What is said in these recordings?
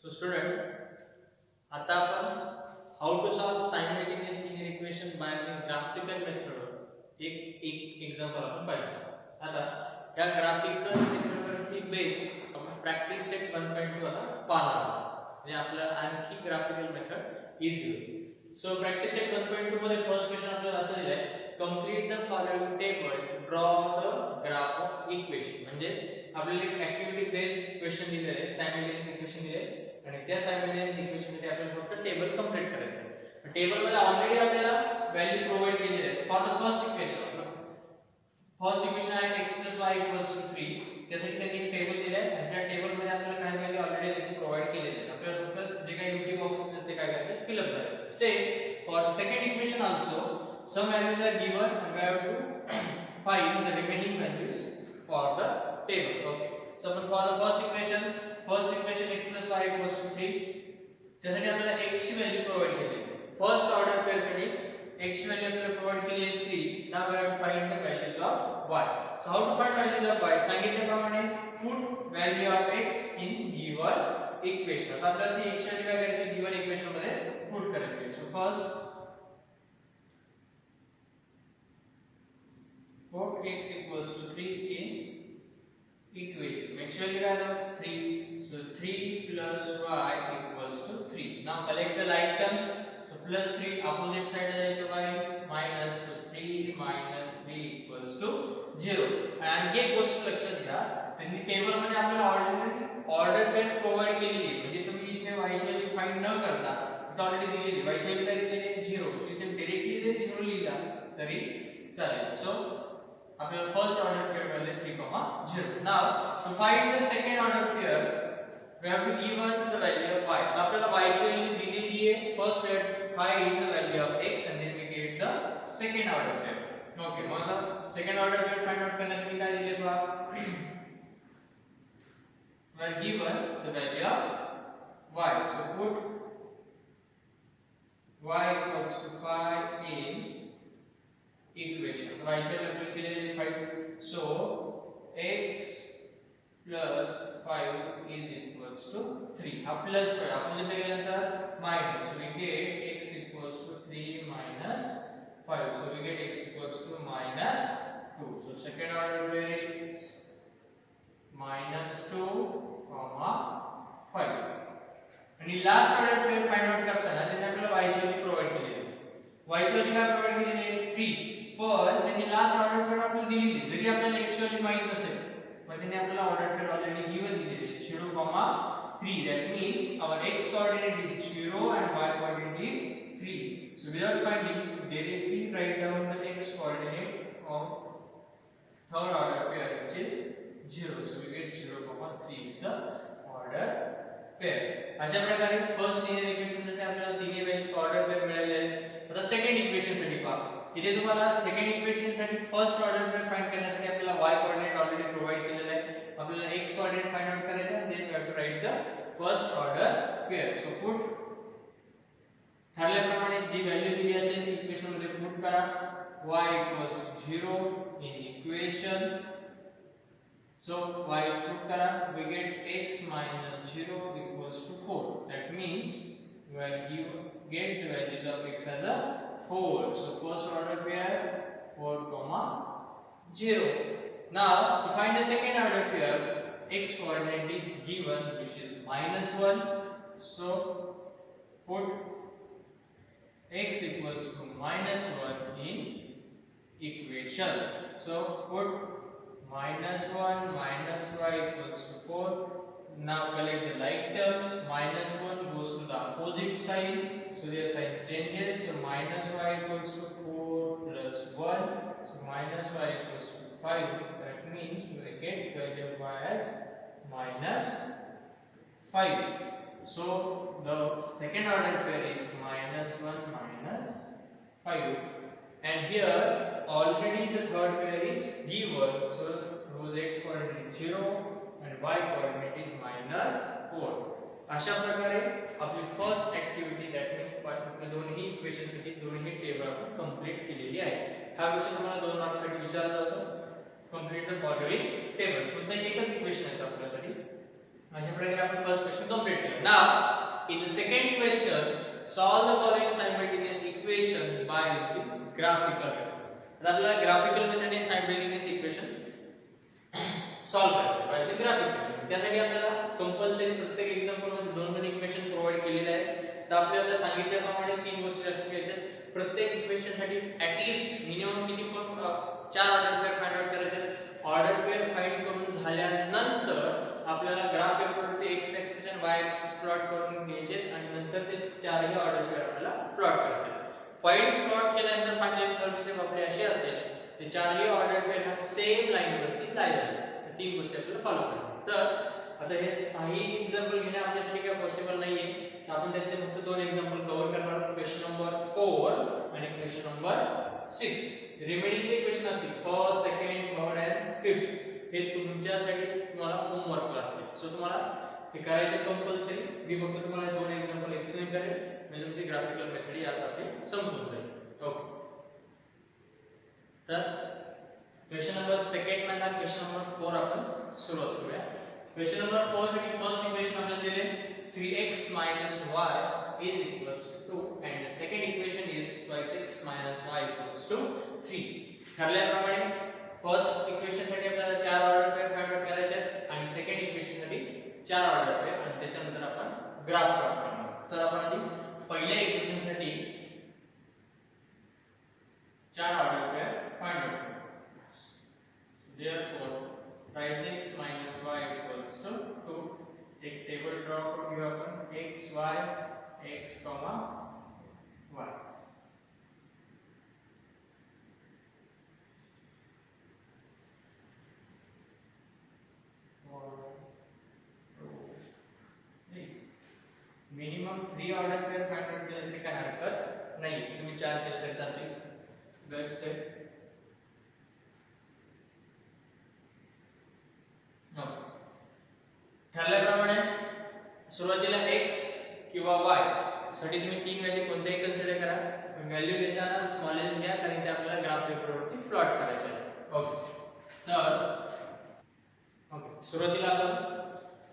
So student, आता आपण how to solve simultaneous linear equation by using graphical method एक example आपण पाहिजे. आता या ग्राफिकल मेथडवरती बेस आपण प्रॅक्टिस सेट 1.2 आता पाहणार आहोत. म्हणजे आपल्याला आणखी ग्राफिकल मेथड इझी होईल. सो प्रॅक्टिस सेट 1.2 मध्ये फर्स्ट क्वेश्चन आपल्याला असं दिलंय, complete the following table to draw the graph of equation. म्हणजे आपल्याला एक ऍक्टिव्हिटी बेस्ड क्वेश्चन दिलेले आहे, सायमल्टेनियस इक्वेशन दिले आणि त्या सायमल्टेनियस इक्वेशन मध्ये आपल्याला फक्त टेबल कंप्लीट करायचं आहे. टेबल मध्ये ऑलरेडी आपल्याला व्हॅल्यू प्रोव्हाइड केलेली आहे. फॉर द फर्स्ट इक्वेशन आहे x + y = 3. त्यासाठी त्यांनी एक टेबल दिले आहे आणि त्या टेबल मध्ये आपल्याला काही व्हॅल्यू ऑलरेडी त्यांनी प्रोव्हाइड केलेले आहेत. आपल्याला फक्त जे काही एम्प्टी बॉक्सेस आहेत ते काय करायचे, फिल अप करायचे. Same for the second equation also some values are given and we have to find the remaining values for the table. Okay, so for the first equation x + y = 3. त्यासाठी आपल्याला x ची value provide केली आहे. First order pair साठी x ची value आपल्याला provide केली आहे 3. Now we have to find the values of y. So how to find values of y? सांगितल्याप्रमाणे put value of x in given equation. आता आपल्याला ती x ची व्हॅल्यू काय करायची, गिवन इक्वेशन मध्ये पुट करायची. So first put x equals to 3 in equation. Make sure you have 3. So 3 plus y equals to 3. Now collect the like terms. So plus 3 opposite side is y minus. So 3 minus 3 equals to 0. आणि एक गोष्ट लक्षात घ्या, त्यांनी table मध्ये आपल्याला order pair provide केलेली आहे. म्हणजे तुम्ही इथे y ची व्हॅल्यू फाइंड न करता इथे ऑलरेडी दिलेली y ची व्हॅल्यू काय दिलेली आहे 0. इथे डायरेक्टली जरी 0 लिहिला तरी चालेल. सो आपल्याला फर्स्ट ऑर्डर पेअर मिळाले 3,0. Now to find the second order pair we have to given the value of y. आपल्याला y ची व्हॅल्यू दिलेली आहे. First we have to find the value of x and then we get the second order pair. Okay, मग आता second order pair find out करण्यासाठी काय दिले बघा, we are given the value of y. So put y equals to 5 in equation. y ची value केलेली 5. सो x plus 5 is equals to 3. हा plus 5 आपण जे केल्यानंतर minus. So we get x equals to 3 minus 5. So we get x equals to minus 2. So second order pair is minus 2, 5. आणि last order pair find out करताना त्यांनी आपल्याला y ची value provide केलेली आहे. y ची व्हॅल्यू काय provide केलेली आहे 3. पण त्यांनी लास्ट ऑर्डर पेअर आपल्याला दिलेली, जरी आपल्याला x ची व्हॅल्यू माहित नसेल पण त्यांनी आपल्याला ऑर्डर पेअर ऑलरेडी गिवन दिलेली आहे 0,3. that means our x coordinate is 0 and y coordinate is 3. So without finding, directly write down the x coordinate of third order pair which is 0. So we get 0,3 is the order pair. अशा प्रकारे first linear equation साठी आपल्याला तिन्ही value order pair मिळाले आहेत. आता second equation साठी पहा, इथे तुम्हाला सेकंड इक्वेशन साठी फर्स्ट ऑर्डर पेअर फाइंड करण्यासाठी आपल्याला y कोऑर्डिनेट ऑलरेडी प्रोव्हाइड केलेला आहे. आपल्याला x कोऑर्डिनेट फाइंड आउट करायचा आहे. Then we have to write the first order pair. So put ठरल्याप्रमाणे जी व्हॅल्यू दिली असेल ती इक्वेशन मध्ये पुट करा. y equals 0 in equation. So y put kara, we get x minus 0 equals to 4. That means we get the values of x as a 4. So first order pair 4,0. Now to find the second order pair, x coordinate is given which is -1. So put x equals to -1 in equation. So put -1 minus y equals to 4. Now collect the like terms. -1 goes to the opposite side, so their sign changes. So -y equals to 4 plus 1. So -y equals to 5. That means we get value of y as -5. So the second order pair is -1 minus 5. And here already the third pair is given, so whose x coordinate is 0 and y coordinate is -4. अशा प्रकारे आपली first activity that means दोन्ही equation साठी दोन्ही table आपण complete केलेली आहे. हा क्वेश्चन तुम्हाला 2 मार्क्स साठी विचारला होता. Complete the following table. कोणताही एकच इक्वेशन आहे आपल्यासाठी अशा प्रकारे आपण फर्स्ट क्वेश्चन कंप्लीट केलं. Now in the second question solve the following simultaneous equation by using graphical method. आता आपल्याला ग्राफिकल मेथडने सायमल्टेनियस इक्वेशन सॉल्व करायचं पाहिजे ग्राफिकल. त्यासाठी आपल्याला कंपल्सरी प्रत्येक एक्झाम्पल मध्ये दोन दोन इक्वेशन प्रोव्हाइड केलेले आहेत. तर आपल्याला सांगितल्याप्रमाणे तीन गोष्टी लक्षात घ्यायच्या. प्रत्येक इक्वेशन साठी ऍट लीस्ट मिनिमम किती चार ऑर्डर पेअर फाइंड आउट करायचे. ऑर्डर पेअर फाइंड करून झाल्यानंतर आपल्याला ग्राफ पेपरवरती x ऍक्सिस आणि y ऍक्सिस प्लॉट करून घ्यायचे आणि नंतर ते चारही ऑर्डर पेअर आपल्याला प्लॉट करायचे. पॉइंट प्लॉट केल्यानंतर फायनली थर्ड स्टेप आपली अशी असेल ते चारही ऑर्डर पेअर हा सेम लाईन वरती जायला. तीन गोष्टी आपल्याला फॉलो करायच्या. तर आता हे सही एक्झाम्पल घेणे आपल्यासाठी काय पॉसिबल नाहीये. तर आपण त्यातले फक्त दोन एक्झाम्पल कव्हर करणार आहोत. क्वेश्चन नंबर 4 आणि क्वेश्चन नंबर 6. रिमेनिंग इक्वेशन असतील first, second, third and fifth हे तुमच्यासाठी तुम्हाला होमवर्क असतील. सो तुम्हाला ते करायचे कंपल्सरी. मी फक्त तुम्हाला दोन एक्झाम्पल एक्सप्लेन करेन म्हणजे तुमची ग्राफिकल मेथड यात आपली संपून जाईल. ओके. तर क्वेश्चन नंबर सेकंड मधला क्वेश्चन नंबर 4 आपण सुरुवात करूया. क्वेश्चन नंबर 4 साठी फर्स्ट इक्वेशन आपल्याला दिले 3x - y = 2 and the second equation is 2x - y = 3. ठरल्याप्रमाणे फर्स्ट इक्वेशन साठी आपल्याला चार ऑर्डर पेअर फाइंड आउट करायचे आहेत आणि सेकंड इक्वेशन साठी चार ऑर्डर पेअर आणि त्याच्यानंतर आपण ग्राफ प्लॉट करणार. तर आपण आधी पहिल्या इक्वेशन साठी चार ऑर्डर पेअर फाइंड आउट करू. therefore 5x - y = 2. एक टेबल ड्रॉ करून घेऊ आपण x y x, y. Minimum 3 order pair find out केले तरी काय हरकत नाही. तुम्ही 4 केले तरी चालतील. बेस्ट आहे. ठरल्याप्रमाणे सुरुवातीला x किंवा y साठी तुम्ही तीन व्हॅल्यू कोणत्याही कन्सिडर करा. व्हॅल्यू घेताना स्मॉलेस्ट घ्या कारण ते आपल्याला ग्राफ पेपरवरती प्लॉट करायचे आहे. ओके. तर सुरुवातीला आपण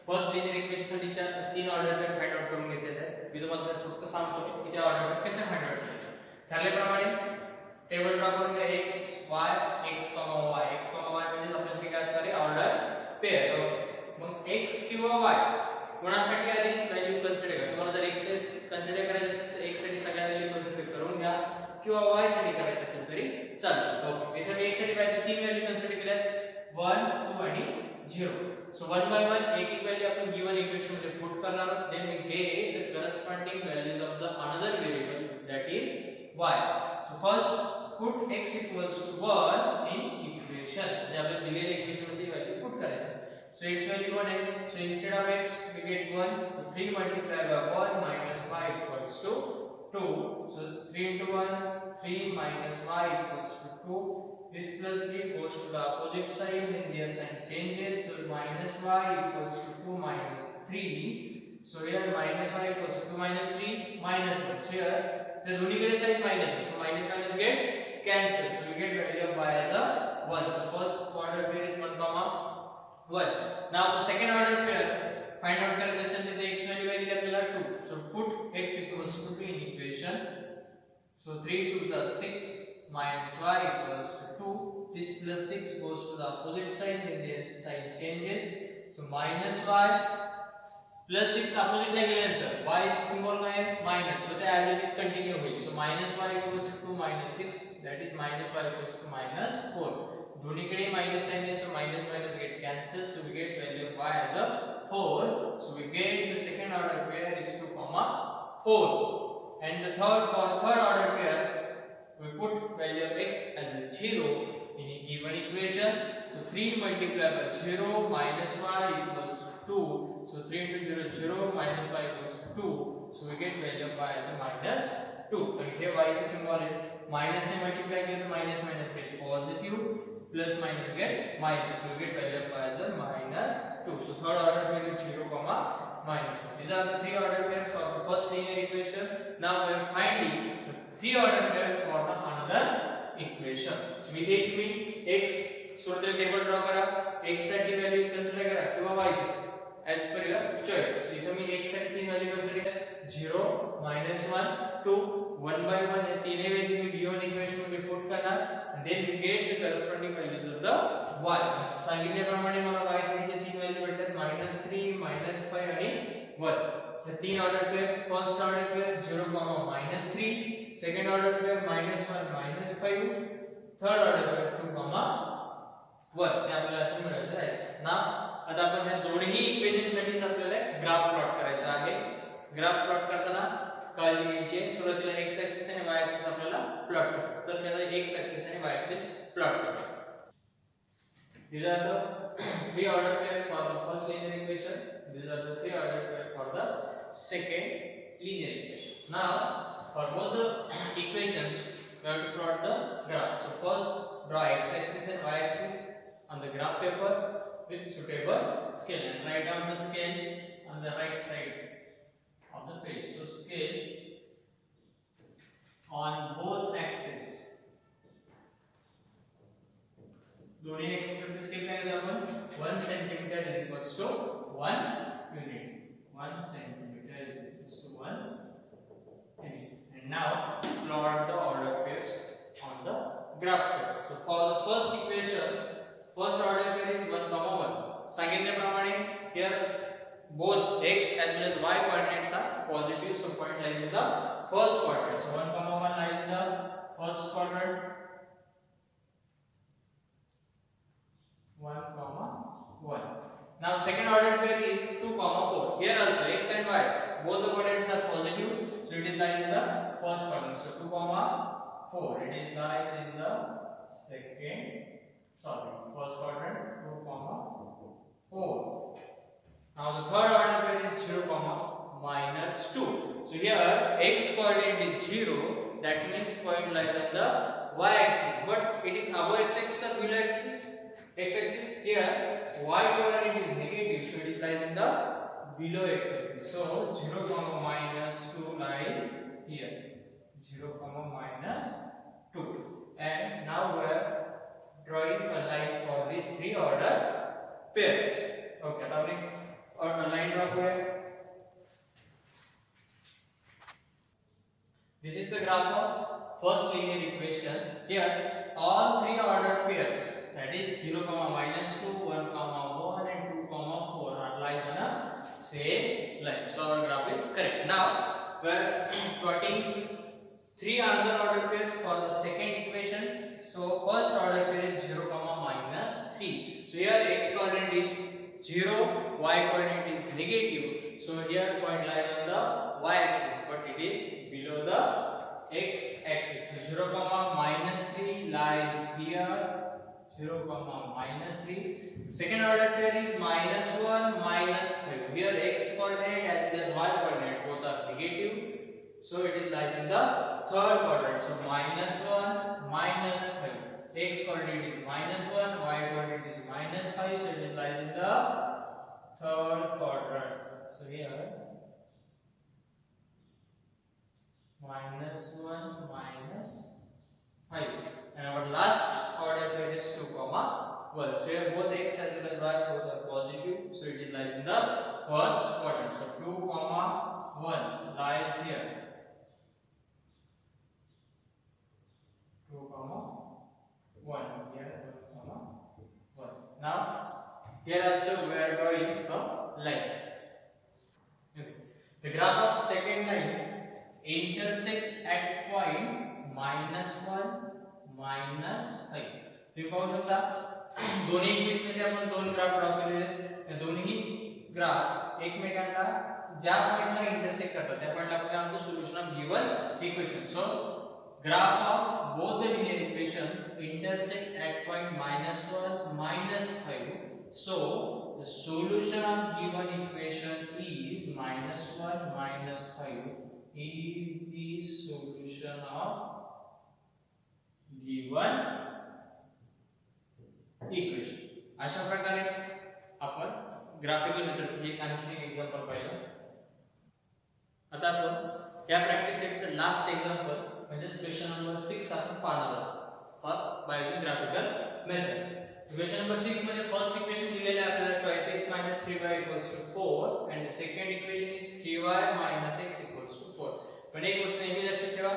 फर्स्ट लिनियर इक्वेशन साठी तीन ऑर्डर पेअर फाइंड आउट करून घेतलेले आहेत. मी तुम्हाला फक्त सांगतो की त्या ऑर्डर पेअर कशा फाइंड आउट करायच्या. ठरल्याप्रमाणे टेबल ड्रॉ करून घ्या x y x, y x, y म्हणजे आपल्यासाठी काय असणार आहे ऑर्डर पेअर. ओके. मग x किंवा y कोणासाठी आली व्हॅल्यू कन्सिडर करा. तुम्हाला जर x कन्सिडर करायचे असेल तर x साठी सगळ्या व्हॅल्यू कन्सिडर करून घ्या किंवा y साठी करायचे असेल तरी चालेल. ओके. इथे मी x साठी पाहिजे तीन व्हॅल्यू कन्सिडर केल्या 1 2 आणि 0. So one by one एक एक व्हॅल्यू आपण गिवन इक्वेशन मध्ये पुट करणार आहोत. then we get the corresponding values of the another variable that is y. So first put x equals to 1 in equation. म्हणजे आपल्याला दिलेल्या इक्वेशन मध्ये व्हॅल्यू पुट करायची. So x value 1 आहे. So instead of x we get 1. So 3 multiplied by 1 minus y equals to 2. So 3 into 1 3 minus y equals to 2. This plus 3 goes to the opposite side and their sign changes. So minus y equals to 2 minus 3. So here minus y equals to 2 minus 3 minus 1. So here the दोन्हीकडे sign minus है. So minus minus get cancelled. So we get value of y as a 1. So first order pair is 1 comma 1. Now the second order pair find out करायचं असेल तर x value काय दिली आपल्याला 2. So put x equals to 2 in equation. So 3 2 is 6 minus y equals to 2. This plus 6 goes to the opposite side and then sign changes. So minus y plus 6 opposite ला गेल्यानंतर y symbol काय आहे minus. So ते as it is continue होईल. So minus y equals to 2 minus 6 that is minus y equals to minus 4. दोन्हीकडे minus sign आहे. So minus minus get cancelled. So we get value of y as a 4. So we get the second order pair is 2 comma 4. And the third order pair we put value of x as a 0 in a given equation. So 3 multiplied by 0 minus y equals to 2. So 3 into 0 0 minus y equals to 2. So we get value of y as a minus 2. So here y is a symbol है. Minus ने multiply किया तो minus minus get positive. Plus minus get minus. So we get value of y as a minus 2. So third order pair is 0 comma minus 1. These are the three order pairs for the first linear equation. Now we are finding three order pairs for the another equation. So we take x सुरुवातीला table draw करा. x साठी value consider करा किंवा y साठी as per your choice. इथे मी x साठी तीन value consider केल्या 0 -1 2 1 by 1 हे तीनही व्हॅल्यू मी गिवन इक्वेशन मध्ये पुट करणार and then we get the corresponding values of the y. सांगितल्याप्रमाणे मला y साठी तीन व्हॅल्यू भेटतात -3 -5 आणि 1. The तीन order pair first order pair 0, -3 second order pair -1 -5 third order pair 2, 1 हे आपल्याला असे मिळाले आहे ना. आता आपण ह्या दोन्ही इक्वेशन साठी आपल्याला ग्राफ प्लॉट करायचा आहे. ग्राफ प्लॉट करताना काळजी घ्यायची आहे, सुरुवातीला x ऍक्सिस आणि y ऍक्सिस आपल्याला प्लॉट करायचा. तर त्याला x ऍक्सिस आणि y ऍक्सिस प्लॉट करायचा. These are the three order pairs for the first linear equation. These are the three order pairs for the second linear equation. Now, for both the equations, we have to plot the graph. So first, draw x-axis and y-axis on the graph paper with suitable scale, and write down the scale on the right side of the page. So scale on both axes. दोन्ही axis वरती scale करायचं आपण 1 centimetre is equals to 1 unit. 1 centimetre is equals to 1 unit. And now plot the order pairs on the graph paper. So for the first equation, first order pair is 1, 1. सांगितल्याप्रमाणे here both x as well as y coordinates are positive, so point lies in the first quadrant. So 1, 1 lies in the first quadrant. 1, 1. Now second order pair is 2, 4. Here also x and y both the coordinates are positive, so it is lies in the first quadrant. So 2, 4 it is lies in the first quadrant. 2, 4. Now the third order pair is 0, -2. So here x coordinate is 0, that means point lies on the y axis, but it is above x axis or below x axis? X axis. Here y coordinate is negative, so it is lies in the below x axis. So 0, -2 lies here. 0, -2. And now we are drawing a line for these three order pairs. Okay, now we a line draw here. This is the graph of first linear equation. Here all three order pairs, that is 0, -2, 1, 1 and 2, 4 are lies on a same line. So our graph is correct. Now we are plotting three other order pairs for the second equations. So first order pair is 0, -3. So here x coordinate is 0, y coordinate is negative. So here point lies on the y axis, but it is below the x axis. So 0, -3 lies here. 0, -3. Second order pair is -1, -5. Here x coordinate as well as y coordinate both are negative, so it is lies in the third quadrant. So -1, -5. X coordinate is -1, y coordinate is -5, so it is lies in the third quadrant. So here -1, -5. And our last order pair is 2, 1. So here both x as well as y both are positive, so it is lies in the first quadrant. So 2, 1 lies here. 2, 1 here. 1. Now here also we are drawing a line. Okay. The graph of second line intersect at point -1, -5. तुम्ही पाहू शकता दोन्ही equation मध्ये आपण दोन graph draw केलेले आहेत. या दोन्ही ग्राफ एकमेकांना ज्या पॉइंटला इंटरसेक्ट करतात त्या पॉइंटला आपण काय म्हणतो solution of given equation. So graph of both the linear equations intersect at point -1, -5. So the solution of given equation is -1, -5 is the solution of given equation. अशा प्रकारे आपण ग्राफिकल मेथडचे आणखी एक एक्झाम्पल पाहिलं. आता आपण या प्रॅक्टिस सेटचं लास्ट एक्झाम्पल म्हणजे क्वेश्चन नंबर 6 आपण पाहणार आहोत for by using graphical method. Equation number 6 मध्ये फर्स्ट इक्वेशन दिलेले आहे आपल्याला 2x 3y 4 and the second equation is 3y - x 4. पण एक गोष्ट नेहमी लक्षात ठेवा,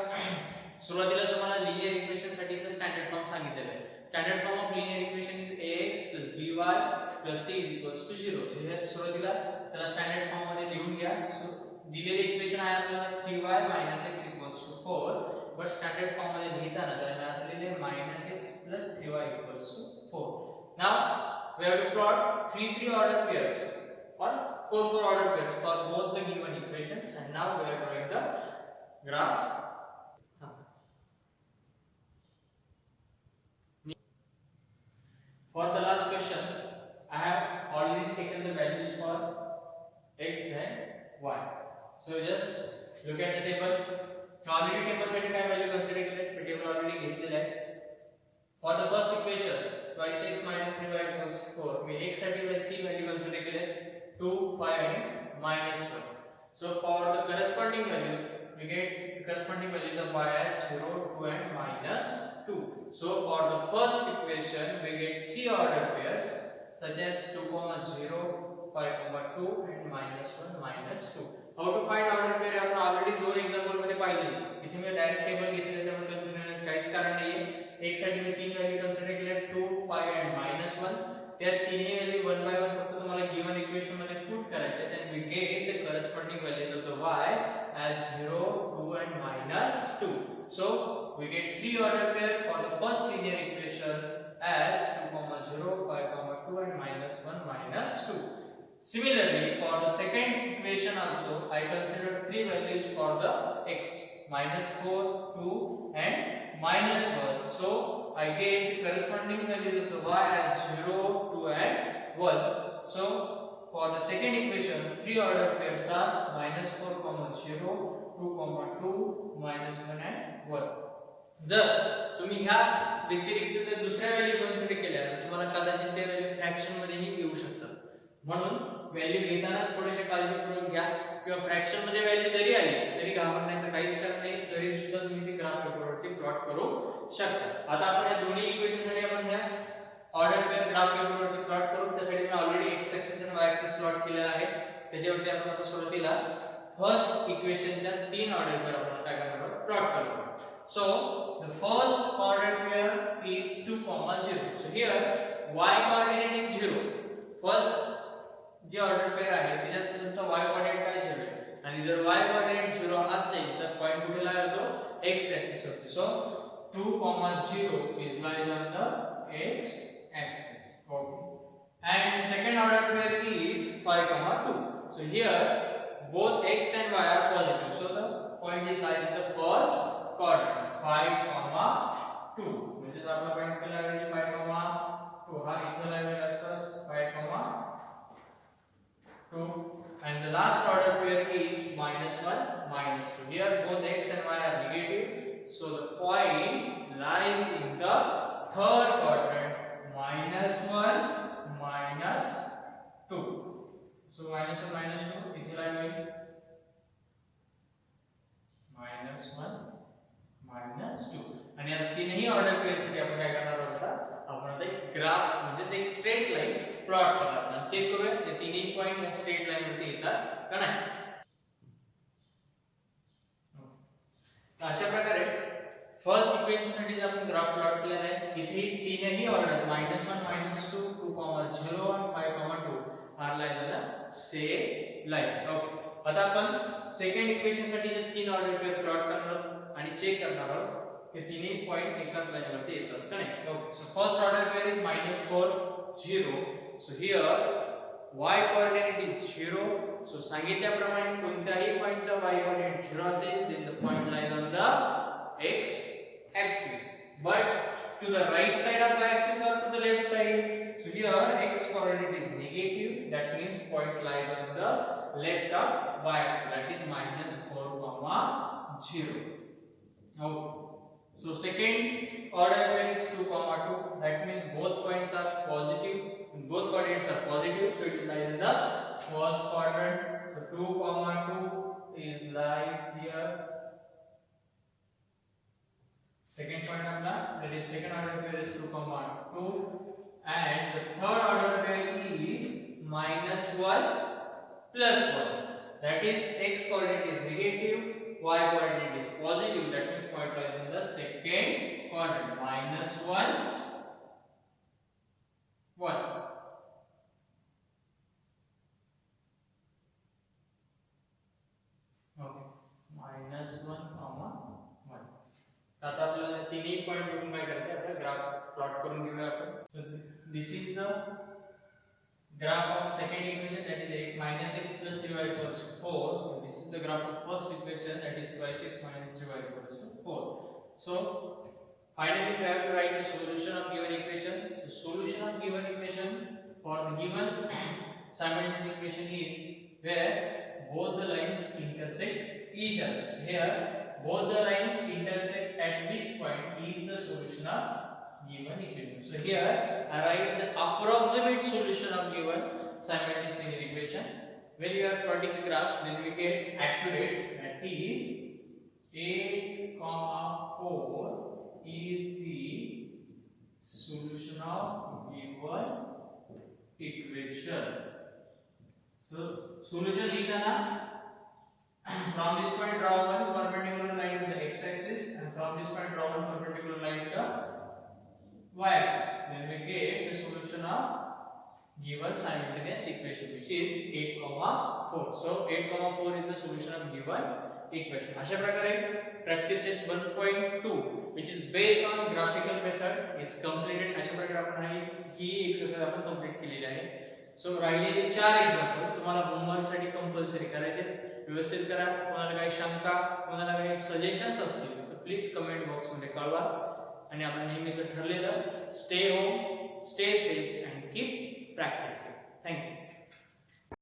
सुरुवातीला तुम्हाला लिनियर इक्वेशन साठीचा स्टँडर्ड फॉर्म सांगितलेला आहे. Standard form of linear equation is ax + by + c = 0. सो हे सुरुवातीला त्याला स्टँडर्ड फॉर्म मध्ये लिहून घ्या. सो दिलेले इक्वेशन आहे आपल्याला 3y - x 4, but standard form मध्ये लिहिताना त्याला असं लिहिले -x + 3y 4. Now we have to plot 3 order pairs or 4 order pairs for both the given equations, and now we are drawing the graph. For the last question, I have already taken the values for x and y. So just look at the table. Already table साठी काय value consider केले? Table already घेतलेले आहे. For the first equation, 2x - 3y 4, we x साठी 3 value consider केले, 2, 5 and -1. So for the corresponding value, we get corresponding values of y as 0, 2 and -2. So for the first equation, we get 3 order pairs such as 2, 0, 5, 2 and -1, -2. How to find order pair? आपण already दोन example मध्ये पाहिले. इथे मी direct table घेतले, त्यामुळे confusion होण्याचं काहीच कारण नाहीये. x साठी मी 3 व्हॅल्यू कन्सिडर केल्या, 2, 5 and -1. त्या तिन्ही व्हॅल्यू 1 बाय 1 फक्त तुम्हाला गिवन इक्वेशन मध्ये पुट करायचे, and we get the corresponding values of the y as 0, 2 and -2. So we get 3 order pair for the first linear equation as 2, 0, 5, 2 and -1, -2. Similarly, for the second equation also, I considered 3 values for the x, -4, 2 and -1. So I get the corresponding values of the y as 0, 2 and 1. So for the second equation, 3 order pairs are -4, 0, 2, 2, -1 and 1. जर तुम्ही ह्या व्यतिरिक्त जर दुसऱ्या value consider केल्या तर तुम्हाला कदाचित ते व्हॅल्यू फ्रॅक्शन मध्येही येऊ शकतात. म्हणून व्हॅल्यू घेताना थोडेसे काळजीपूर्वक घ्या, किंवा फ्रॅक्शन मध्ये व्हॅल्यू जरी आली तरी घाबरण्याचं काहीच कारण नाही, तरी सुद्धा तुम्ही ते ग्राफ पेपरवरती प्लॉट करू शकता. आता आपण या दोन्ही इक्वेशन साठी आपण ह्या ऑर्डर पेअर ग्राफ पेपरवरती प्लॉट करू. त्यासाठी मी ऑलरेडी x ऍक्सिस आणि y ऍक्सिस प्लॉट केलेला आहे. त्याच्यावरती आपण आता सुरुवातीला फर्स्ट इक्वेशनच्या 3 ऑर्डर पेअर आपण काय करणार आहोत, प्लॉट करणार आहोत. So the first order pair is 2, 0. So here y coordinate is 0. First J order pair आहे त्याच्यात तुमचा y कोऑर्डिनेट काय 0 आहे, आणि जर y कोऑर्डिनेट 0 असेल तर पॉइंट कुठे लागतो, x ऍक्सिस वरती. सो 2, 0 is lies on the x axis. Okay. And second order pair is 5, 2. So here both x and y are positive. So the point is lies in the first quadrant, 5, 2. म्हणजे आपला point केला आहे 5, 2 हा इथे लागेल आसपास 5, 2, and the last order pair is -1, -2. Here both x and y are negative, so the point lies in the third quadrant, -1, -2. So -1, -2 इथे लागेल -1, -2. आणि या तीनही ऑर्डर पेअर साठी आपण काय करणार आहोत, आपण आता एक ग्राफ म्हणजे एक स्ट्रेट लाईन प्लॉट करणार आहोत. चेक करूया या तिन्ही पॉइंट या स्ट्रेट लाईन वरती येतात का नाही. अशा प्रकारे फर्स्ट इक्वेशन साठी जर आपण ग्राफ प्लॉट केलेला आहे, इथे तीनही order -1, -2, 2, 0 and 5, 2 are line on the same line. Okay. आता आपण सेकंड इक्वेशन साठी जे 3 ऑर्डर पेअर प्लॉट करणार आहोत आणि चेक करणार आहोत हे तिन्ही पॉइंट एकाच लाईन वरती येतात का नाही. Okay. So first order pair is -4, 0. So here y coordinate is 0. सो सांगितल्याप्रमाणे कोणत्याही पॉइंटचा y कोऑर्डिनेट 0 असेल then the point lies on the x axis, but to the right side of the axis or to the left side. So here x coordinate is negative, that means point lies on the left of y axis, that is -4, 0. Okay. So second order pair is 2, 2. That means both points are positive, both coordinates are positive, so it lies in the first quadrant. So 2, 2 is lies here. Second point अपना, that is second order pair is 2, 2. and the third order pair is -1 plus 1. That is, x coordinate is negative, y coordinate is positive. That means point lies in the second quadrant. -1, 1. Okay. -1, 1. आता आपल्याला तिन्ही point बघून काय करायचं, आपल्याला graph plot करून घेऊया आपण. So this is the graph of second equation, that is -x plus 3y equals to 4. And this is the graph of first equation, that is y6 minus 3y equals to 4. So finally we have to write the solution of given equation. So solution of given equation for the given simultaneous equation is where both the lines intersect each other. So here both the lines intersect at which point is the solution of given equation. So here I write the approximate solution of given simultaneous linear equation. When you are plotting the graphs, then we get accurate, that is 8, 4 is the solution of given equation. So solution लिखना, from this point draw one perpendicular line to the x-axis, and from this point draw one perpendicular line to the y-axis. Then we get the solution of given simultaneous equation, which is 8, 4. So 8, 4 is the solution of given equation. अशा प्रकारे practice set 1.2, which is based on graphical method, is completed. अशा प्रकारे आपण ही exercise आपण complete केलेली आहे. सो राहिलेले 4 example तुम्हाला होमवर्क साठी कंपल्सरी करायचे. व्यवस्थित करा. कोणाला काही शंका, कोणाला काही सजेशन्स असतील तर प्लीज कमेंट बॉक्स मध्ये कळवा. आणि आपण नेहमीच ठरलेलं stay home, stay safe and keep practising. Thank you.